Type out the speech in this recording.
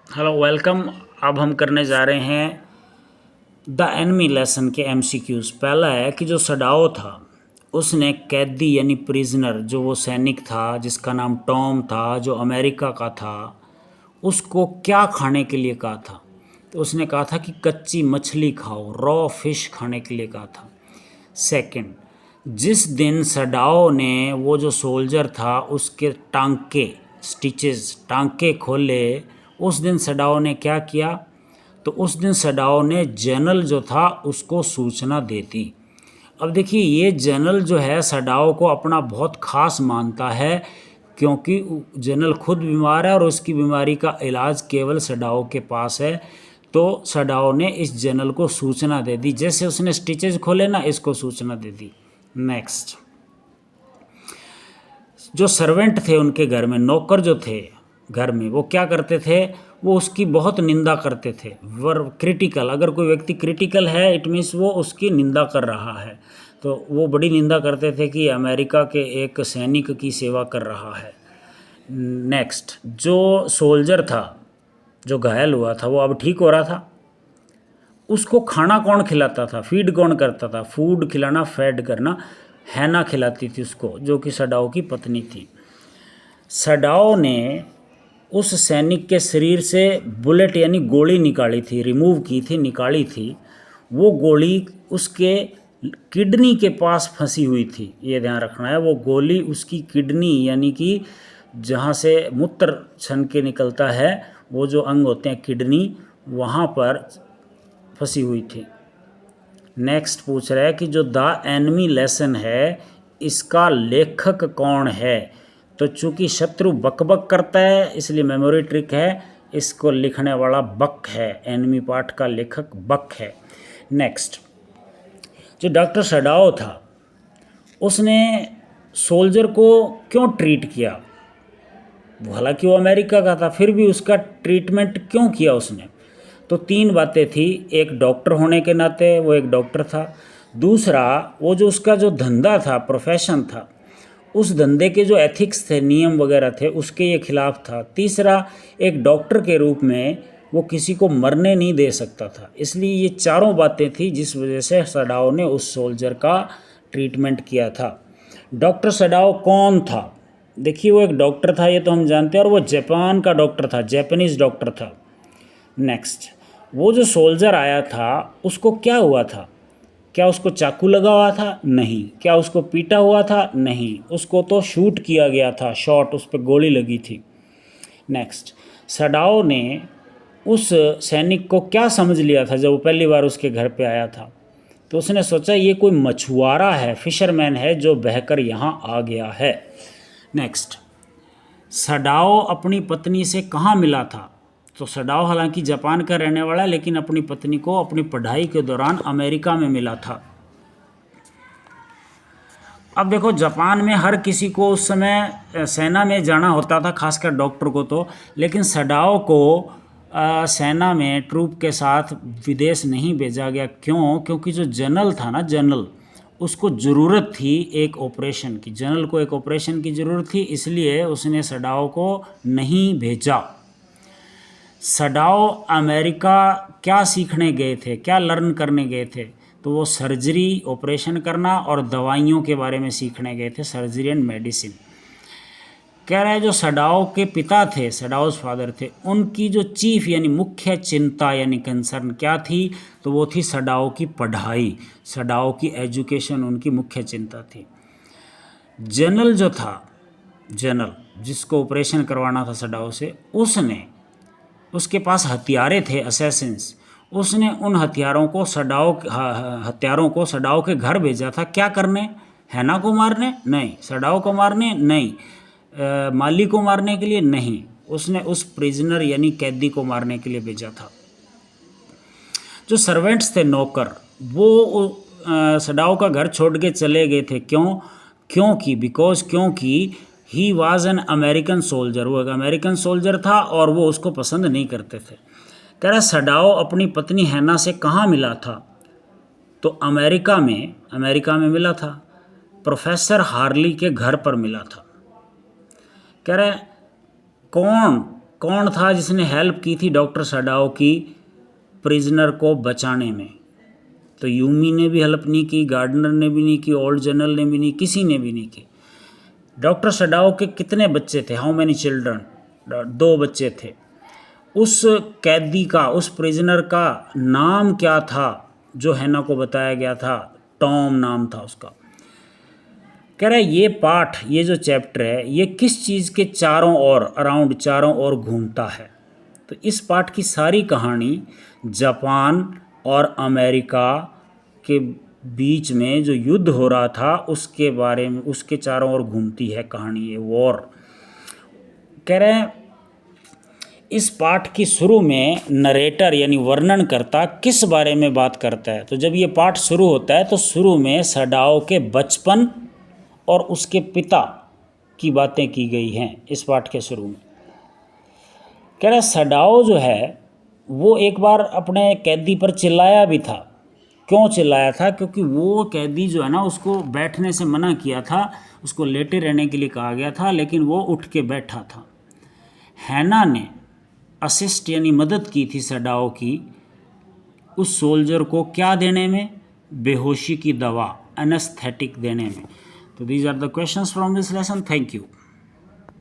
Hello welcome. अब हम करने जा रहे हैं द एनमी लेसन के एमसीक्यूज़। पहला है कि जो सडाओ था उसने कैदी यानी प्रिजनर, जो वो सैनिक था जिसका नाम टॉम था, जो अमेरिका का था, उसको क्या खाने के लिए कहा था। तो उसने कहा था कि कच्ची मछली खाओ, रॉ फिश खाने के लिए कहा था। सेकंड, जिस दिन सडाओ ने वो जो सोल्जर था उसके टांके स्टिचेस टांके खोले, उस दिन सडाओ ने क्या किया। तो उस दिन सडाओ ने जनरल जो था उसको सूचना दे दी। अब देखिए, ये जनरल जो है सडाओ को अपना बहुत खास मानता है, क्योंकि जनरल खुद बीमार है और उसकी बीमारी का इलाज केवल सडाओ के पास है। तो सडाओ ने इस जनरल को सूचना दे दी, जैसे उसने स्टिचेज खोले ना, इसको सूचना दे दी। नेक्स्ट, जो सर्वेंट थे उनके घर में, नौकर जो थे घर में, वो क्या करते थे, वो उसकी बहुत निंदा करते थे। वर क्रिटिकल, अगर कोई व्यक्ति क्रिटिकल है इट मीन्स वो उसकी निंदा कर रहा है। तो वो बड़ी निंदा करते थे कि अमेरिका के एक सैनिक की सेवा कर रहा है। नेक्स्ट, जो सोल्जर था जो घायल हुआ था वो अब ठीक हो रहा था। उसको खाना कौन खिलाता था, फीड कौन करता था, फूड खिलाना, फेड करना, हैना खिलाती थी उसको, जो कि सडाओ की पत्नी थी। सडाओ ने उस सैनिक के शरीर से बुलेट यानी गोली निकाली थी, रिमूव की थी, निकाली थी। वो गोली उसके किडनी के पास फंसी हुई थी, ये ध्यान रखना है। वो गोली उसकी किडनी यानी कि जहाँ से मूत्र छन के निकलता है, वो जो अंग होते हैं किडनी, वहाँ पर फंसी हुई थी। नेक्स्ट पूछ रहा है कि जो द एनमी लेसन है इसका लेखक कौन है। तो चूंकि शत्रु बकबक करता है इसलिए मेमोरी ट्रिक है, इसको लिखने वाला बक है, एनमी पार्ट का लेखक बक है। नेक्स्ट, जो डॉक्टर सडाओ था उसने सोल्जर को क्यों ट्रीट किया। हालांकि वो अमेरिका का था, फिर भी उसका ट्रीटमेंट क्यों किया उसने। तो तीन बातें थी। एक, डॉक्टर होने के नाते वो एक डॉक्टर था। दूसरा, वो जो उसका जो धंधा था, प्रोफेशन था, उस धंधे के जो एथिक्स थे, नियम वगैरह थे, उसके ये खिलाफ था। तीसरा, एक डॉक्टर के रूप में वो किसी को मरने नहीं दे सकता था। इसलिए ये चारों बातें थी जिस वजह से सडाओ ने उस सोल्जर का ट्रीटमेंट किया था। डॉक्टर सडाओ कौन था। देखिए, वो एक डॉक्टर था, ये तो हम जानते हैं, और वो जापान का डॉक्टर था, जापानीज डॉक्टर था। नेक्स्ट, वो जो सोल्जर आया था उसको क्या हुआ था। क्या उसको चाकू लगा हुआ था? नहीं। क्या उसको पीटा हुआ था? नहीं। उसको तो शूट किया गया था, शॉट, उस पर गोली लगी थी। नेक्स्ट, सडाओ ने उस सैनिक को क्या समझ लिया था जब वो पहली बार उसके घर पे आया था। तो उसने सोचा ये कोई मछुआरा है, फिशरमैन है जो बहकर यहाँ आ गया है। नेक्स्ट, सडाओ अपनी पत्नी से कहाँ मिला था। तो सडाओ हालांकि जापान का रहने वाला है, लेकिन अपनी पत्नी को अपनी पढ़ाई के दौरान अमेरिका में मिला था। अब देखो, जापान में हर किसी को उस समय सेना में जाना होता था, खासकर डॉक्टर को तो। लेकिन सडाओ को सेना में ट्रूप के साथ विदेश नहीं भेजा गया। क्यों? क्योंकि जो जनरल था ना, जनरल, उसको ज़रूरत थी एक ऑपरेशन की, जनरल को एक ऑपरेशन की ज़रूरत थी, इसलिए उसने सडाओ को नहीं भेजा। सडाओ अमेरिका क्या सीखने गए थे, क्या लर्न करने गए थे। तो वो सर्जरी, ऑपरेशन करना और दवाइयों के बारे में सीखने गए थे, सर्जरी एंड मेडिसिन। कह रहा है जो सडाओ के पिता थे, सडाओस फादर थे, उनकी जो चीफ यानी मुख्य चिंता यानी कंसर्न क्या थी। तो वो थी सडाओ की पढ़ाई, सडाओ की एजुकेशन उनकी मुख्य चिंता थी। जनरल जो था, जनरल जिसको ऑपरेशन करवाना था सडाओ से, उसके पास हथियारे थे, असैसिन्स। उसने उन हथियारों को सडाओ के घर भेजा था। क्या करने? हैना को मारने? नहीं। सडाओ को मारने? नहीं। माली को मारने के लिए? नहीं। उसने उस प्रिजनर यानी कैदी को मारने के लिए भेजा था। जो सर्वेंट्स थे, नौकर, वो सडाओ का घर छोड़ के चले गए थे। क्यों? क्योंकि he was an American soldier, वो एक अमेरिकन सोल्जर था और वो उसको पसंद नहीं करते थे। कह रहा सडाओ अपनी पत्नी हैना से कहाँ मिला था। तो अमेरिका में मिला था, प्रोफेसर हार्ली के घर पर मिला था। कह रहा है कौन कौन था जिसने हेल्प की थी डॉक्टर सडाओ की प्रिजनर को बचाने में? तो यूमी ने भी हेल्प नहीं की, गार्डनर ने भी नहीं की, ओल्ड जनरल ने भी नहीं, किसी ने भी नहीं की। डॉक्टर सडाओ के कितने बच्चे थे? How many children? 2 बच्चे थे। उस कैदी का, उस प्रिजनर का नाम क्या था जो हैना को बताया गया था? टॉम नाम था उसका। कह रहा है ये पाठ, ये जो चैप्टर है, ये किस चीज़ के चारों ओर, अराउंड, चारों ओर घूमता है? तो इस पाठ की सारी कहानी जापान और अमेरिका के बीच में जो युद्ध हो रहा था उसके बारे में, उसके चारों ओर घूमती है कहानी, ये वॉर। कह रहे हैं इस पाठ की शुरू में नरेटर यानी वर्णनकर्ता किस बारे में बात करता है? तो जब ये पाठ शुरू होता है तो शुरू में सडाओ के बचपन और उसके पिता की बातें की गई हैं इस पाठ के शुरू में। कह रहा सडाओ जो है वो एक बार अपने कैदी पर चिल्लाया भी था। क्यों चिल्लाया था? क्योंकि वो कैदी जो है ना, उसको बैठने से मना किया था, उसको लेटे रहने के लिए कहा गया था, लेकिन वो उठ के बैठा था। हैना ने असिस्ट यानी मदद की थी सडाओ की उस सोल्जर को क्या देने में? बेहोशी की दवा, एनेस्थेटिक देने में। तो these are the questions from this lesson. Thank you.